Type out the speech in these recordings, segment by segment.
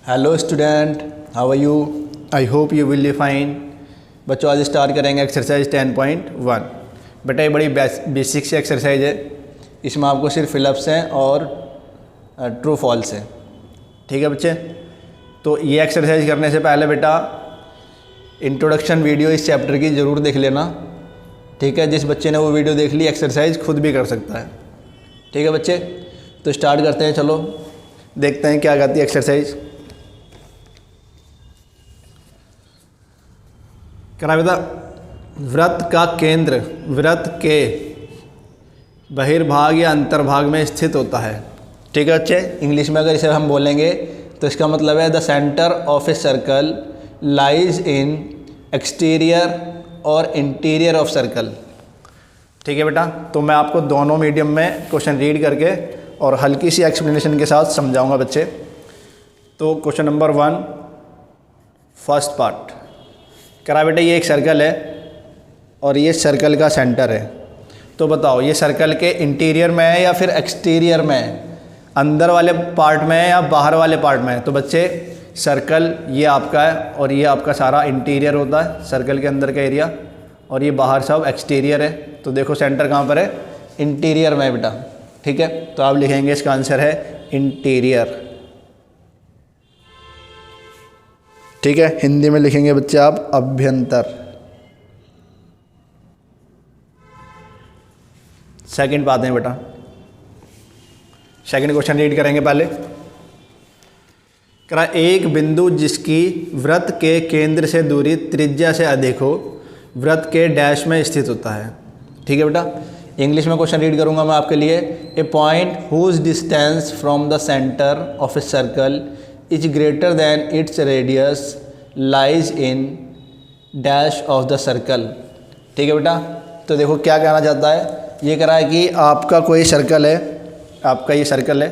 Hello student, how are you? I hope you will be fine. बच्चों आज start करेंगे exercise 10.1। बेटा ये बड़ी बेसिक सी एक्सरसाइज है। इसमें आपको सिर्फ फिलअप्स हैं और ट्रू फॉल्स है। ठीक है बच्चे, तो ये एक्सरसाइज करने से पहले बेटा इंट्रोडक्शन वीडियो इस चैप्टर की ज़रूर देख लेना। ठीक है, जिस बच्चे ने वो वीडियो देख ली एक्सरसाइज खुद भी कर सकता है। ठीक है बच्चे, तो स्टार्ट करते हैं। चलो देखते हैं क्या कहती है एक्सरसाइज। करा बेटा, वृत्त का केंद्र वृत्त के बहिर्भाग या अंतर्भाग में स्थित होता है। ठीक है बच्चे, इंग्लिश में अगर इसे हम बोलेंगे तो इसका मतलब है the centre of a circle lies in exterior और इंटीरियर ऑफ सर्कल। ठीक है बेटा, तो मैं आपको दोनों मीडियम में क्वेश्चन रीड करके और हल्की सी एक्सप्लेनेशन के साथ समझाऊंगा बच्चे। तो क्वेश्चन नंबर 1 फर्स्ट पार्ट करा बेटा, ये एक सर्कल है और ये सर्कल का सेंटर है। तो बताओ ये सर्कल के इंटीरियर में है या फिर एक्सटीरियर में है, अंदर वाले पार्ट में है या बाहर वाले पार्ट में है? तो बच्चे सर्कल ये आपका है और ये आपका सारा इंटीरियर होता है, सर्कल के अंदर का एरिया, और ये बाहर सब एक्सटीरियर है। तो देखो सेंटर कहाँ पर है? इंटीरियर में है बेटा। ठीक है, तो आप लिखेंगे इसका आंसर है इंटीरियर। ठीक है, हिंदी में लिखेंगे बच्चे आप अभ्यंतर। सेकंड बात है बेटा, सेकंड क्वेश्चन रीड करेंगे पहले। करा एक बिंदु जिसकी वृत्त के केंद्र से दूरी त्रिज्या से अधिक हो वृत्त के डैश में स्थित होता है। ठीक है बेटा, इंग्लिश में क्वेश्चन रीड करूंगा मैं आपके लिए। A point whose distance from the centre of a circle is greater than its radius lies in dash of the circle. ठीक है बेटा, तो देखो क्या कहना चाहता है। ये कह रहा है कि आपका कोई सर्कल है, आपका ये सर्कल है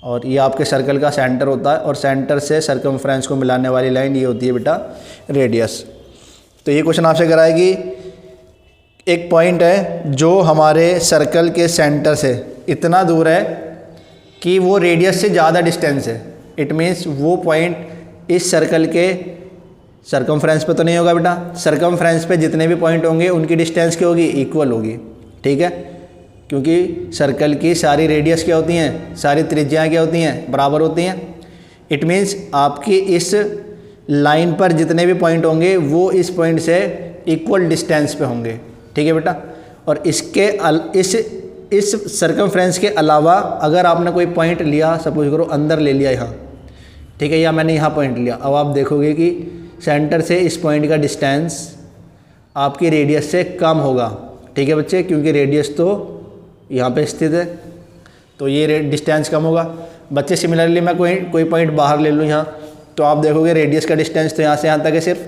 और ये आपके सर्कल का सेंटर होता है और सेंटर से सर्कमफ्रेंस को मिलाने वाली लाइन ये होती है बेटा रेडियस। तो ये क्वेश्चन आपसे करा है कि एक पॉइंट है जो हमारे सर्कल के सेंटर से इतना दूर है कि वो रेडियस से ज़्यादा डिस्टेंस है। इट मीन्स वो पॉइंट इस सर्कल के सर्कमफ्रेंस पे तो नहीं होगा बेटा, सर्कमफ्रेंस पे जितने भी पॉइंट होंगे उनकी डिस्टेंस क्या होगी? इक्वल होगी। ठीक है, क्योंकि सर्कल की सारी रेडियस क्या होती हैं, सारी त्रिज्याएँ क्या होती हैं? बराबर होती हैं। इट मीन्स आपकी इस लाइन पर जितने भी पॉइंट होंगे वो इस पॉइंट से इक्वल डिस्टेंस पे होंगे। ठीक है बेटा, और इस सर्कमफ्रेंस के अलावा अगर आपने कोई पॉइंट लिया, सपोज करो अंदर ले लिया यहाँ, ठीक है, या मैंने यहाँ पॉइंट लिया, अब आप देखोगे कि सेंटर से इस पॉइंट का डिस्टेंस आपकी रेडियस से कम होगा। ठीक है बच्चे, क्योंकि रेडियस तो यहाँ पे स्थित है, तो ये डिस्टेंस कम होगा। बच्चे सिमिलरली मैं कोई पॉइंट बाहर ले लूँ यहाँ, तो आप देखोगे रेडियस का डिस्टेंस तो यहाँ से यहाँ तक है सिर्फ,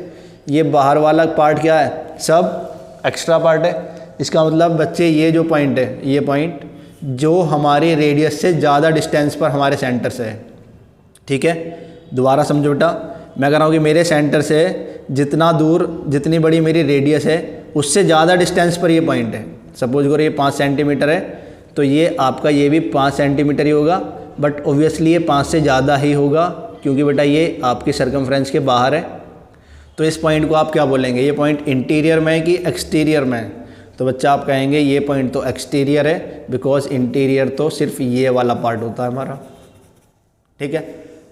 ये बाहर वाला पार्ट क्या है? सब एक्स्ट्रा पार्ट है। इसका मतलब बच्चे ये जो पॉइंट है, ये पॉइंट जो हमारी रेडियस से ज़्यादा डिस्टेंस पर हमारे सेंटर से है। ठीक है, दोबारा समझो बेटा, मैं कह रहा हूँ कि मेरे सेंटर से जितना दूर, जितनी बड़ी मेरी रेडियस है उससे ज़्यादा डिस्टेंस पर ये पॉइंट है। सपोज करो ये 5 सेंटीमीटर है, तो ये आपका ये भी 5 सेंटीमीटर ही होगा, बट ओब्वियसली ये 5 से ज़्यादा ही होगा क्योंकि बेटा ये आपकी सर्कमफ्रेंस के बाहर है। तो इस पॉइंट को आप क्या बोलेंगे? ये पॉइंट इंटीरियर में है कि एक्सटीरियर में है? तो बच्चा आप कहेंगे ये पॉइंट तो एक्सटीरियर है, बिकॉज इंटीरियर तो सिर्फ ये वाला पार्ट होता है हमारा। ठीक है,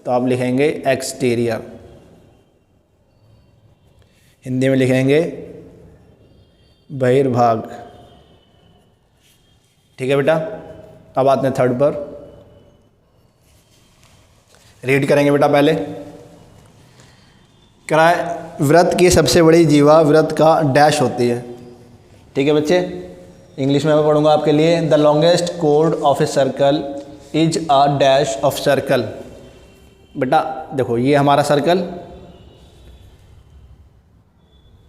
तो आप लिखेंगे एक्सटीरियर। हिंदी में लिखेंगे बहिर्भाग। ठीक है बेटा, अब आते हैं थर्ड पर, रीड करेंगे बेटा पहले। कराए वृत्त की सबसे बड़ी जीवा वृत्त का डैश होती है। ठीक है बच्चे, इंग्लिश में मैं पढ़ूंगा आपके लिए। The longest code of a circle is a dash of circle. बेटा देखो ये हमारा सर्कल,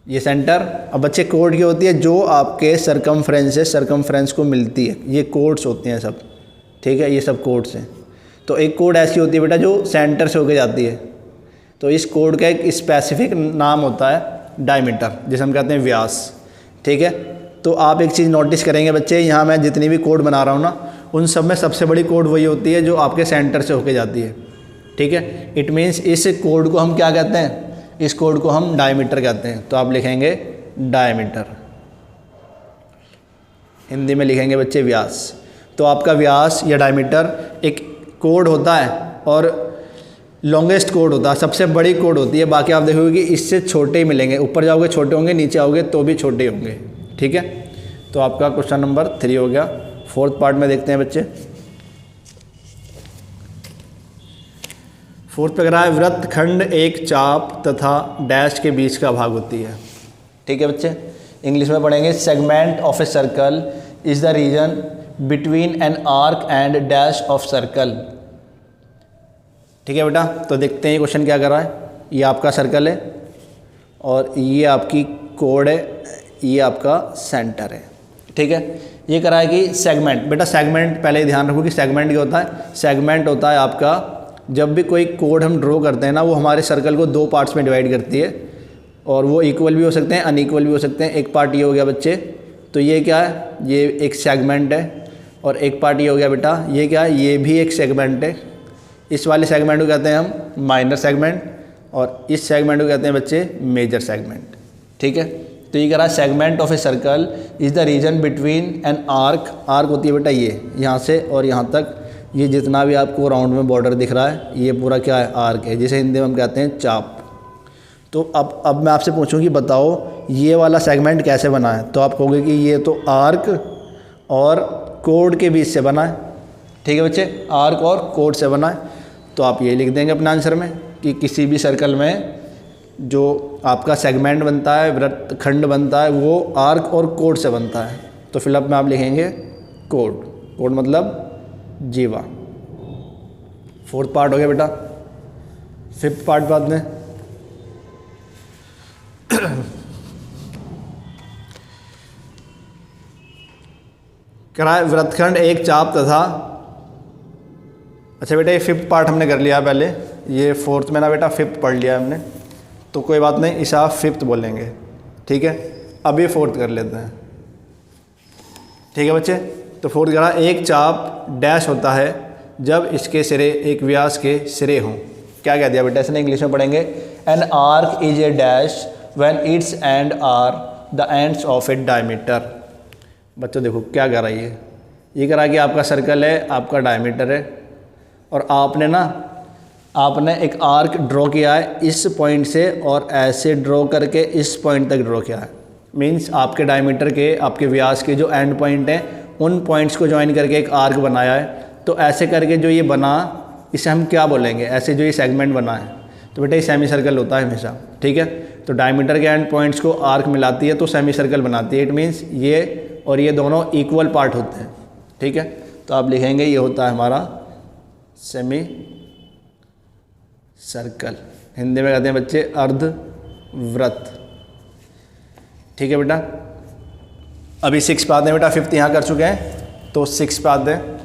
ये सेंटर। अब बच्चे कोड क्या होती है? जो आपके सर्कमफ्रेंस से सर्कमफ्रेंस को मिलती है, ये कोड्स होते हैं सब। ठीक है, ये सब कोड्स हैं। तो एक कोड ऐसी होती है बेटा जो सेंटर से होके जाती है, तो इस कोड का एक स्पेसिफिक नाम होता है डायमीटर, जिसे हम कहते हैं व्यास। ठीक है, तो आप एक चीज़ नोटिस करेंगे बच्चे, यहाँ मैं जितनी भी कोड बना रहा हूँ ना, उन सब में सबसे बड़ी कोड वही होती है जो आपके सेंटर से होके जाती है। ठीक है। इट मीन्स इस कोड को हम क्या कहते हैं, इस कोड को हम डायमीटर कहते हैं। तो आप लिखेंगे डायमीटर, हिंदी में लिखेंगे बच्चे व्यास। तो आपका व्यास या डायमीटर एक कोड होता है और लॉन्गेस्ट कोड होता है, सबसे बड़ी कोड होती है। बाकी आप देखोगे कि इससे छोटे ही मिलेंगे, ऊपर जाओगे छोटे होंगे, नीचे आओगे तो भी छोटे होंगे, ठीक है। तो आपका क्वेश्चन नंबर 3 हो गया। फोर्थ पार्ट में देखते हैं बच्चे। फोर्थ पे कह रहा है वृत्तखंड एक चाप तथा डैश के बीच का भाग होती है, ठीक है बच्चे। इंग्लिश में पढ़ेंगे segment of a circle is the region between an arc and dash of circle, ठीक है बेटा। तो देखते हैं क्वेश्चन क्या कर रहा है। ये आपका सर्कल है और ये आपकी कोड है, ये आपका सेंटर है, ठीक है। ये करा है कि सेगमेंट, बेटा सेगमेंट पहले ध्यान रखो कि सेगमेंट क्या होता है। सेगमेंट होता है आपका जब भी कोई कोड हम ड्रॉ करते हैं ना, वो हमारे सर्कल को 2 पार्ट्स में डिवाइड करती है और वो इक्वल भी हो सकते हैं, अनइक्वल भी हो सकते हैं। एक पार्ट ये हो गया बच्चे, तो ये क्या है, ये एक सेगमेंट है। और एक पार्ट ये हो गया बेटा, ये क्या है, ये भी एक सेगमेंट है। इस वाले सेगमेंट को कहते हैं हम माइनर सेगमेंट और इस सेगमेंट को कहते हैं बच्चे मेजर सेगमेंट, ठीक है। तो ये कह रहा है segment of a circle is the region between an arc. Arc होती है बेटा ये, यहाँ से और यहाँ तक, ये जितना भी आपको राउंड में बॉर्डर दिख रहा है ये पूरा क्या है, आर्क है, जिसे हिंदी में हम कहते हैं चाप। तो अब मैं आपसे पूछूं कि बताओ ये वाला सेगमेंट कैसे बना है, तो आप कहोगे कि ये तो आर्क और कोड के बीच से बना है, ठीक है बच्चे, आर्क और कोड से बना है। तो आप ये लिख देंगे अपने आंसर में कि किसी भी सर्कल में जो आपका सेगमेंट बनता है, वृत्तखंड बनता है, वो आर्क और कोड से बनता है। तो फिलअप में आप लिखेंगे कोड, कोड मतलब जीवा। फोर्थ पार्ट हो गया बेटा। फिफ्थ पार्ट बाद में कराए वृत्तखंड एक चाप तथा, अच्छा बेटा ये फिफ्थ पार्ट हमने कर लिया पहले, ये फोर्थ में ना बेटा फिफ्थ पढ़ लिया हमने, तो कोई बात नहीं, इसे आप फिफ्थ बोलेंगे, ठीक है। अब ये फोर्थ कर लेते हैं, ठीक है बच्चे। तो फोर्थ करा एक चाप डैश होता है जब इसके सिरे एक व्यास के सिरे हों। क्या कह दिया बेटा इसने, इंग्लिश में पढ़ेंगे an arc is a dash when its end are the ends of a diameter. बच्चों देखो क्या कर रहा है, ये कह रहा है कि आपका सर्कल है, आपका डायमीटर है और आपने एक आर्क ड्रॉ किया है इस पॉइंट से और ऐसे ड्रॉ करके इस पॉइंट तक ड्रॉ किया है। मीन्स आपके डायमीटर के, आपके व्यास के जो एंड पॉइंट हैं उन पॉइंट्स को ज्वाइन करके एक आर्क बनाया है। तो ऐसे करके जो ये बना, इसे हम क्या बोलेंगे, ऐसे जो ये सेगमेंट बना है, तो बेटा ये सेमी सर्कल होता है हमेशा, ठीक है। तो डायमीटर के एंड पॉइंट्स को आर्क मिलाती है तो सेमी सर्कल बनाती है। इट मीन्स ये और ये दोनों इक्वल पार्ट होते हैं, ठीक है। तो आप लिखेंगे ये होता है हमारा सेमी सर्कल, हिंदी में कहते हैं बच्चे अर्धवृत्त, ठीक है बेटा। अभी 6 पे आते हैं बेटा, फिफ्थ यहाँ कर चुके हैं तो 6 पे आते हैं।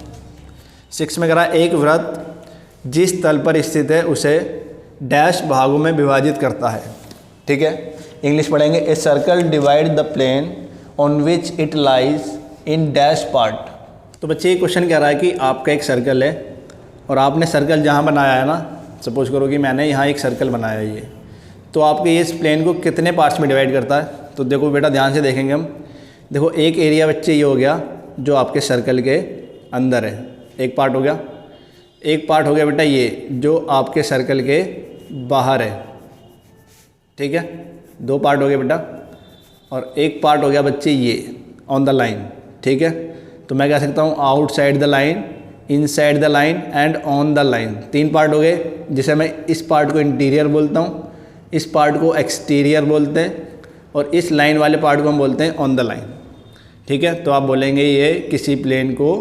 6 में करा एक वृत्त जिस तल पर स्थित है उसे डैश भागों में विभाजित करता है, ठीक है। इंग्लिश पढ़ेंगे a circle divide the plane on which it lies in dash part. तो बच्चे ये क्वेश्चन कह रहा है कि आपका एक सर्कल है और आपने सर्कल जहाँ बनाया है ना, सपोज करो कि मैंने यहाँ एक सर्कल बनाया है ये, तो आपके इस प्लेन को कितने पार्ट्स में डिवाइड करता है। तो देखो बेटा ध्यान से देखेंगे हम, देखो एक एरिया बच्चे ये हो गया जो आपके सर्कल के अंदर है, एक पार्ट हो गया। एक पार्ट हो गया बेटा ये जो आपके सर्कल के बाहर है, ठीक है। 2 पार्ट हो गए बेटा। और एक पार्ट हो गया बच्चे ये ऑन द लाइन, ठीक है। तो मैं कह सकता हूँ outside the line, inside the line and on the line. 3 part हो गए, जिसे मैं इस पार्ट को इंटीरियर बोलता हूँ, इस पार्ट को एक्सटीरियर बोलते हैं और इस लाइन वाले पार्ट को हम बोलते हैं ऑन द लाइन, ठीक है। तो आप बोलेंगे ये किसी प्लेन को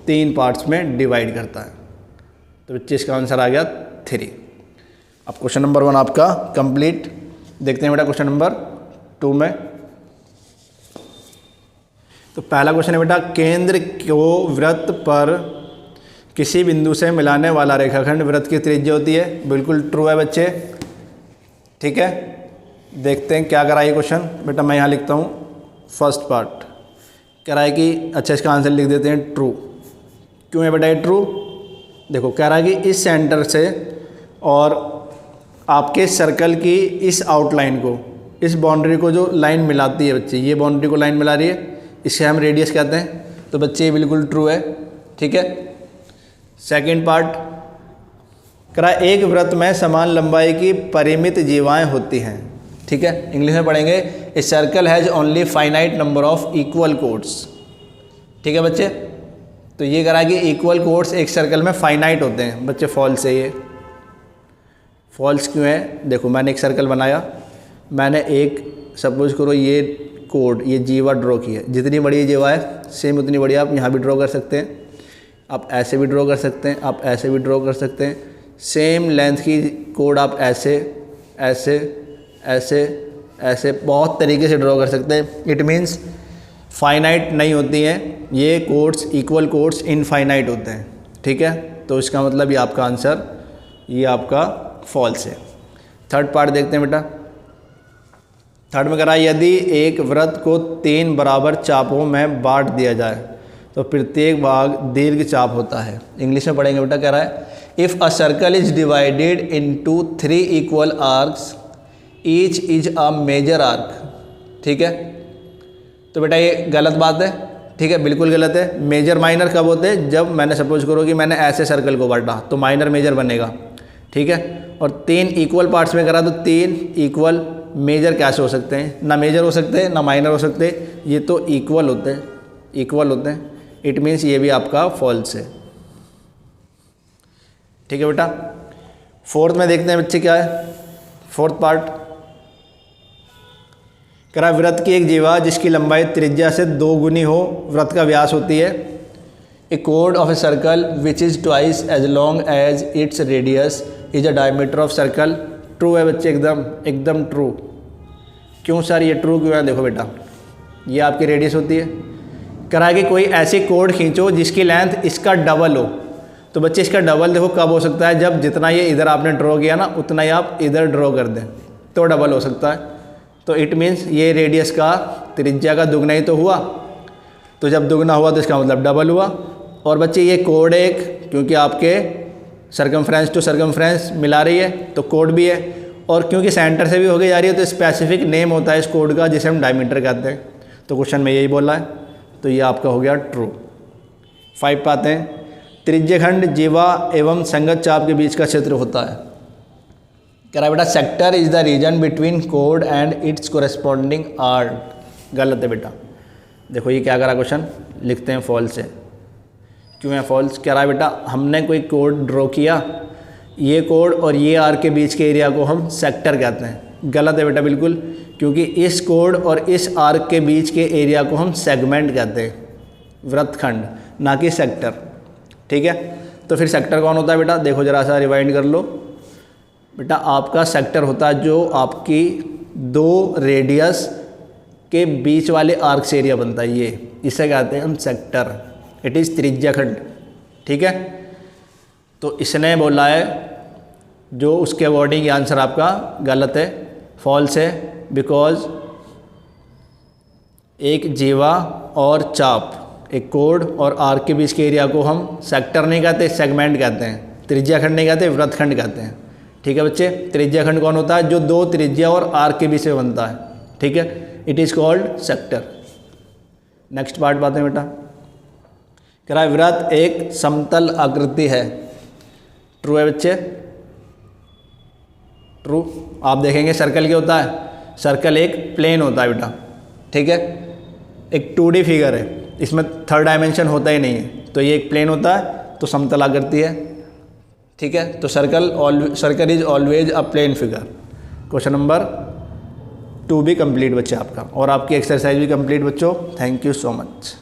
3 पार्ट्स में डिवाइड करता है। तो बच्चे इसका आंसर आ गया 3। अब क्वेश्चन नंबर 1 आपका कंप्लीट। देखते हैं बेटा क्वेश्चन नंबर 2 में। तो पहला क्वेश्चन है बेटा केंद्र को वृत्त पर किसी बिंदु से मिलाने वाला रेखाखंड वृत्त की त्रिज्या होती है। बिल्कुल ट्रू है बच्चे, ठीक है। देखते हैं क्या कराइए क्वेश्चन। बेटा मैं यहाँ लिखता हूँ फर्स्ट पार्ट, कह रहा है कि अच्छा इसका आंसर लिख देते हैं ट्रू। क्यों है बेटा ये ट्रू, देखो कह रहा है कि इस सेंटर से और आपके सर्कल की इस आउटलाइन को, इस बाउंड्री को जो लाइन मिलाती है बच्चे, ये बाउंड्री को लाइन मिला रही है, इसे हम रेडियस कहते हैं। तो बच्चे ये बिल्कुल ट्रू है, ठीक है। सेकंड पार्ट करा, एक वृत्त में समान लंबाई की परिमित जीवाएं होती हैं, ठीक है। इंग्लिश में पढ़ेंगे, a circle has only finite number of equal codes, ठीक है बच्चे। तो ये करा कि इक्वल कोड्स एक सर्कल में फाइनाइट होते हैं बच्चे, फॉल्स है ये। फॉल्स क्यों है? देखो मैंने एक सर्कल बनाया, मैंने एक सपोज करो ये कोड, ये जीवा ड्रॉ की है, जितनी बड़ी जीवा है सेम उतनी बड़ी आप यहाँ भी ड्रॉ कर सकते हैं, आप ऐसे भी ड्रॉ कर सकते हैं, आप ऐसे भी ड्रॉ कर सकते हैं। सेम लेंथ की कोड आप ऐसे ऐसे ऐसे ऐसे बहुत तरीके से ड्रॉ कर सकते हैं। इट मीन्स फाइनाइट नहीं होती हैं ये कोड्स, इक्वल कोड्स इनफाइनाइट होते हैं, ठीक है। तो इसका मतलब ये आपका आंसर, ये आपका फॉल्स है। थर्ड पार्ट देखते हैं बेटा। थर्ड में करा, यदि एक वृत्त को 3 बराबर चापों में बांट दिया जाए तो प्रत्येक भाग दीर्घ चाप होता है। इंग्लिश में पढ़ेंगे बेटा, कह रहा है if a circle is divided into 3 equal arcs each is a major arc, ठीक है। तो बेटा ये गलत बात है, ठीक है, बिल्कुल गलत है। मेजर माइनर कब होते हैं? जब मैंने सपोज करो कि मैंने ऐसे सर्कल को बांटा तो माइनर मेजर बनेगा, ठीक है। और 3 इक्वल पार्ट्स में करा तो 3 इक्वल मेजर कैसे हो सकते हैं? ना मेजर हो सकते हैं ना माइनर हो सकते, ये तो इक्वल होते हैं, इक्वल होते हैं। इट मीन्स ये भी आपका फॉल्स है, ठीक है बेटा। फोर्थ में देखते हैं बच्चे क्या है। फोर्थ पार्ट करा, वृत्त की एक जीवा जिसकी लंबाई त्रिज्या से 2 गुनी हो वृत्त का व्यास होती है। ए कोड of a circle which is twice as long as its radius is a diameter of circle. True है बच्चे, एकदम ट्रू। क्यों सर ये ट्रू क्यों है? देखो बेटा, ये आपकी रेडियस होती है। करा कि कोई ऐसी कोड खींचो जिसकी लेंथ इसका डबल हो। तो बच्चे इसका डबल देखो कब हो सकता है? जब जितना ये इधर आपने ड्रॉ किया ना उतना ही आप इधर ड्रॉ कर दें तो डबल हो सकता है। तो इट मीन्स ये रेडियस का त्रिज्या का दुगना ही तो हुआ। तो जब दुगना हुआ तो इसका मतलब डबल हुआ। और बच्चे ये कोड एक, क्योंकि आपके सर्कमफ्रेंस टू सर्कमफ्रेंस मिला रही है तो कोड भी है, और क्योंकि सेंटर से भी होके जा रही है तो स्पेसिफिक नेम होता है इस कोड का जिसे हम डायमीटर कहते हैं। तो क्वेश्चन में यही बोला है, तो ये आपका हो गया ट्रू। 5 पाते हैं, त्रिज्यखंड जीवा एवं संगत चाप के बीच का क्षेत्र होता है। कह रहा है बेटा sector is the region between code and it's corresponding arc. गलत है बेटा। देखो ये क्या करा क्वेश्चन, लिखते हैं फॉल्स है। क्यों है फॉल्स? कह रहा है बेटा हमने कोई कोड ड्रॉ किया, ये कोड और ये आर्क के बीच के एरिया को हम सेक्टर कहते हैं। गलत है बेटा बिल्कुल, क्योंकि इस कोड और इस आर्क के बीच के एरिया को हम सेगमेंट कहते हैं, वृत्तखंड, ना कि सेक्टर, ठीक है। तो फिर सेक्टर कौन होता है बेटा? देखो जरा सा रिवाइंड कर लो बेटा। आपका सेक्टर होता है जो आपकी 2 रेडियस के बीच वाले आर्क से एरिया बनता है, ये इसे कहते हैं हम सेक्टर। इट इज़ त्रिज्याखंड, ठीक है। तो इसने बोला है जो उसके अकॉर्डिंग आंसर आपका गलत है, फॉल्स है। बिकॉज एक जीवा और चाप, एक कोड और आर्क के बीच के एरिया को हम सेक्टर नहीं कहते, सेगमेंट कहते हैं। त्रिज्याखंड नहीं कहते, वृत्तखंड कहते हैं, ठीक है बच्चे। त्रिज्याखंड कौन होता है? जो 2 त्रिज्या और आर्क के बीच में बनता है, ठीक है। It is called sector. Next part बात है बेटा। कह रहा है वृत्त एक समतल आकृति है। ट्रू है बच्चे, ट्रू। आप देखेंगे सर्कल क्या होता है? सर्कल एक प्लेन होता है बेटा, ठीक है। एक 2D फिगर है, इसमें 3rd डायमेंशन होता ही नहीं है, तो ये एक प्लेन होता है तो समतल आकृति है, ठीक है। तो circle is always a plane figure. Question number 2 भी कंप्लीट बच्चे आपका, और आपकी एक्सरसाइज भी कंप्लीट बच्चों। Thank you so much.